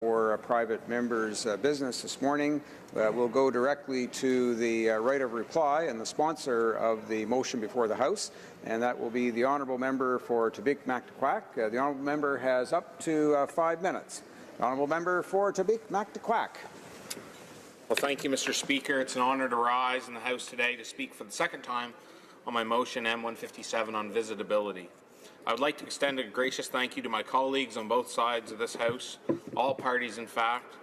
For private members' business this morning. We'll go directly to the right of reply and the sponsor of the motion before the House, and that will be the honourable member for Tobique-Mactaquac. The honourable member has up to 5 minutes. The honourable member for Tobique-Mactaquac. Well, thank you, Mr. Speaker. It's an honour to rise in the House today to speak for the second time on my motion M-157 on VisitABILITY. I would like to extend a gracious thank you to my colleagues on both sides of this House, all parties in fact,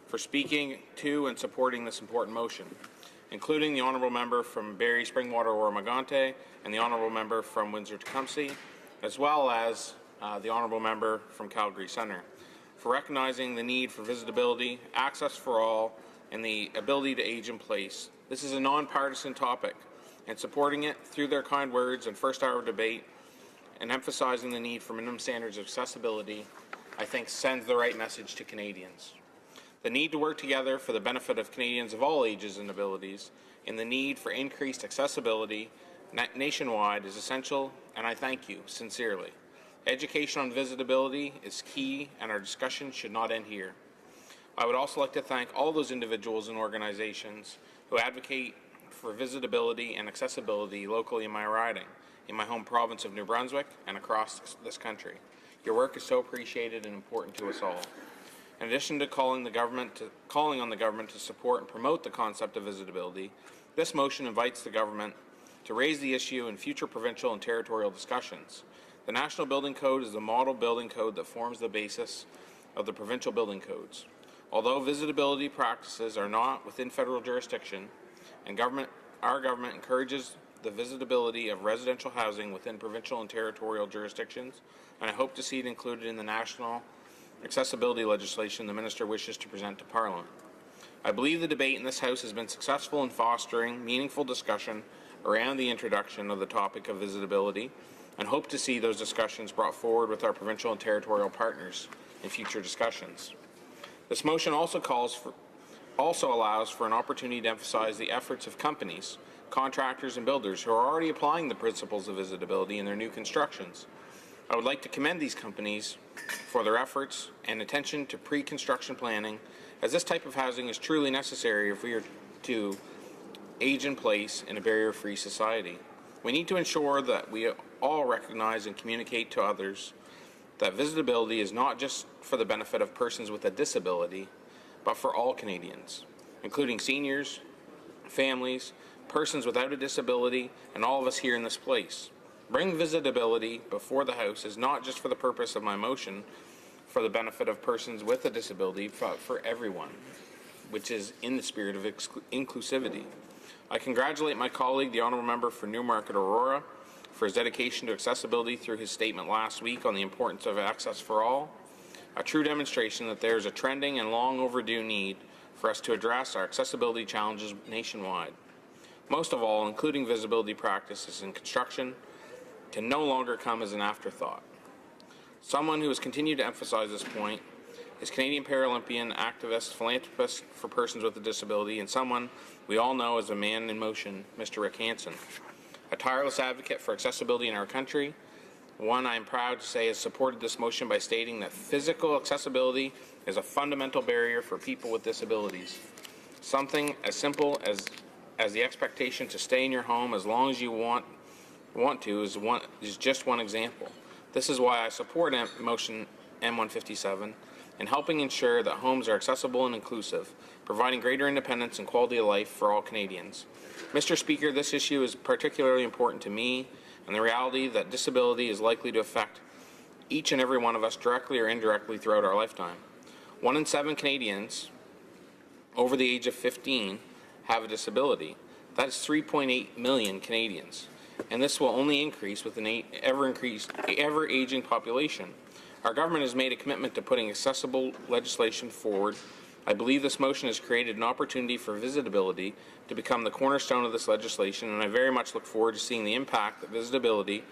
for speaking to and supporting this important motion, including the honourable member from Barrie, Springwater, Oromagante, and the honourable member from Windsor-Tecumseh, as well as the honourable member from Calgary Centre, for recognizing the need for VisitABILITY, access for all, and the ability to age in place. This is a non-partisan topic, and supporting it through their kind words and first hour of debate and emphasizing the need for minimum standards of accessibility, I think sends the right message to Canadians. The need to work together for the benefit of Canadians of all ages and abilities, and the need for increased accessibility nationwide is essential, and I thank you sincerely. Education on VisitABILITY is key, and our discussion should not end here. I would also like to thank all those individuals and organizations who advocate for VisitABILITY and accessibility locally in my riding, in my home province of New Brunswick, and across this country. Your work is so appreciated and important to us all. In addition to calling on the government to support and promote the concept of VisitABILITY, this motion invites the government to raise the issue in future provincial and territorial discussions. The National Building Code is the model building code that forms the basis of the provincial building codes. Although VisitABILITY practices are not within federal jurisdiction, and our government encourages the VisitABILITY of residential housing within provincial and territorial jurisdictions, and I hope to see it included in the national accessibility legislation the Minister wishes to present to Parliament. I believe the debate in this House has been successful in fostering meaningful discussion around the introduction of the topic of VisitABILITY, and hope to see those discussions brought forward with our provincial and territorial partners in future discussions. This motion also allows for an opportunity to emphasize the efforts of companies, contractors and builders who are already applying the principles of VisitABILITY in their new constructions. I would like to commend these companies for their efforts and attention to pre-construction planning, as this type of housing is truly necessary if we are to age in place in a barrier-free society. We need to ensure that we all recognize and communicate to others that VisitABILITY is not just for the benefit of persons with a disability, but for all Canadians, including seniors, families, persons without a disability, and all of us here in this place. Bring VisitABILITY before the House is not just for the purpose of my motion for the benefit of persons with a disability, but for everyone, which is in the spirit of inclusivity. I congratulate my colleague, the Honourable Member for Newmarket Aurora, for his dedication to accessibility through his statement last week on the importance of access for all, a true demonstration that there is a trending and long overdue need for us to address our accessibility challenges nationwide. Most of all, including visibility practices in construction, can no longer come as an afterthought. Someone who has continued to emphasize this point is Canadian Paralympian, activist, philanthropist for persons with a disability, and someone we all know as a man in motion, Mr. Rick Hansen. A tireless advocate for accessibility in our country, one I am proud to say has supported this motion by stating that physical accessibility is a fundamental barrier for people with disabilities. Something as simple as the expectation to stay in your home as long as you want to is just one example. This is why I support motion M-157 in helping ensure that homes are accessible and inclusive, providing greater independence and quality of life for all Canadians. Mr. Speaker, this issue is particularly important to me, and the reality that disability is likely to affect each and every one of us directly or indirectly throughout our lifetime. 1 in 7 Canadians over the age of 15 have a disability. That is 3.8 million Canadians, and this will only increase with an ever-aging population. Our government has made a commitment to putting accessible legislation forward. I believe this motion has created an opportunity for VisitABILITY to become the cornerstone of this legislation, and I very much look forward to seeing the impact that VisitABILITY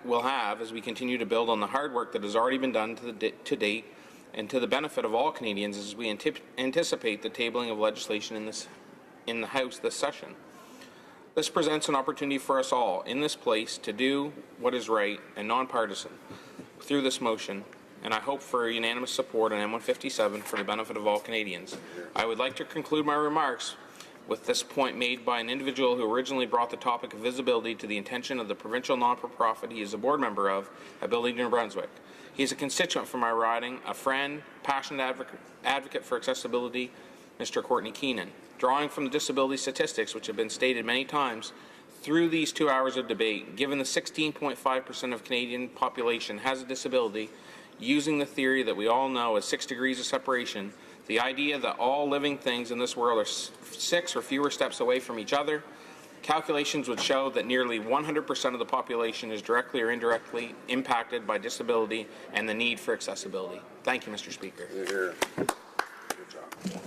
will have as we continue to build on the hard work that has already been done to date, and to the benefit of all Canadians as we anticipate the tabling of legislation in the House this session. This presents an opportunity for us all in this place to do what is right and nonpartisan through this motion and I hope for unanimous support on M-157 for the benefit of all Canadians. I would like to conclude my remarks with this point made by an individual who originally brought the topic of visibility to the attention of the provincial non-for-profit he is a board member of, Ability New Brunswick. He is a constituent from my riding, a friend, passionate advocate for accessibility, Mr. Courtney Keenan. Drawing from the disability statistics, which have been stated many times through these 2 hours of debate, given the 16.5% of Canadian population has a disability, using the theory that we all know as 6 degrees of separation, the idea that all living things in this world are 6 or fewer steps away from each other, calculations would show that nearly 100% of the population is directly or indirectly impacted by disability and the need for accessibility. Thank you, Mr. Speaker. Good job.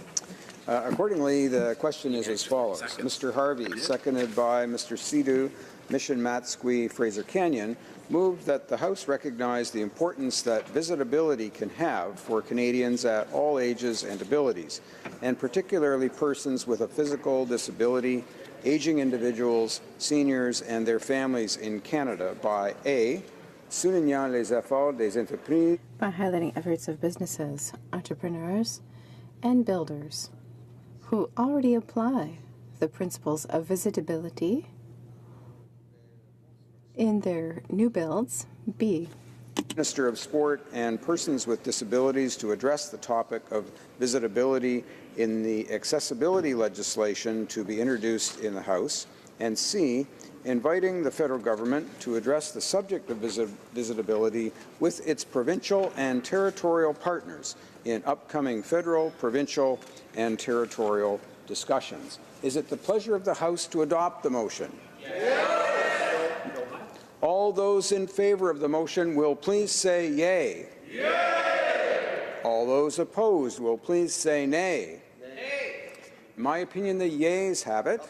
Accordingly, the question is as follows. Mr. Harvey, seconded by Mr. Sidhu, Mission Matsqui, Fraser Canyon, moved that the House recognize the importance that visitability can have for Canadians at all ages and abilities, and particularly persons with a physical disability, aging individuals, seniors, and their families in Canada by A, soulignant les efforts des entreprises, by highlighting efforts of businesses, entrepreneurs, and builders who already apply the principles of visitability in their new builds. B, Minister of Sport and persons with disabilities to address the topic of visitability in the accessibility legislation to be introduced in the House, and C, inviting the federal government to address the subject of visitability with its provincial and territorial partners in upcoming federal, provincial, and territorial discussions. Is it the pleasure of the House to adopt the motion? Yes. All those in favour of the motion will please say yea. Yay. All those opposed will please say nay. Nay. In my opinion, the yeas have it.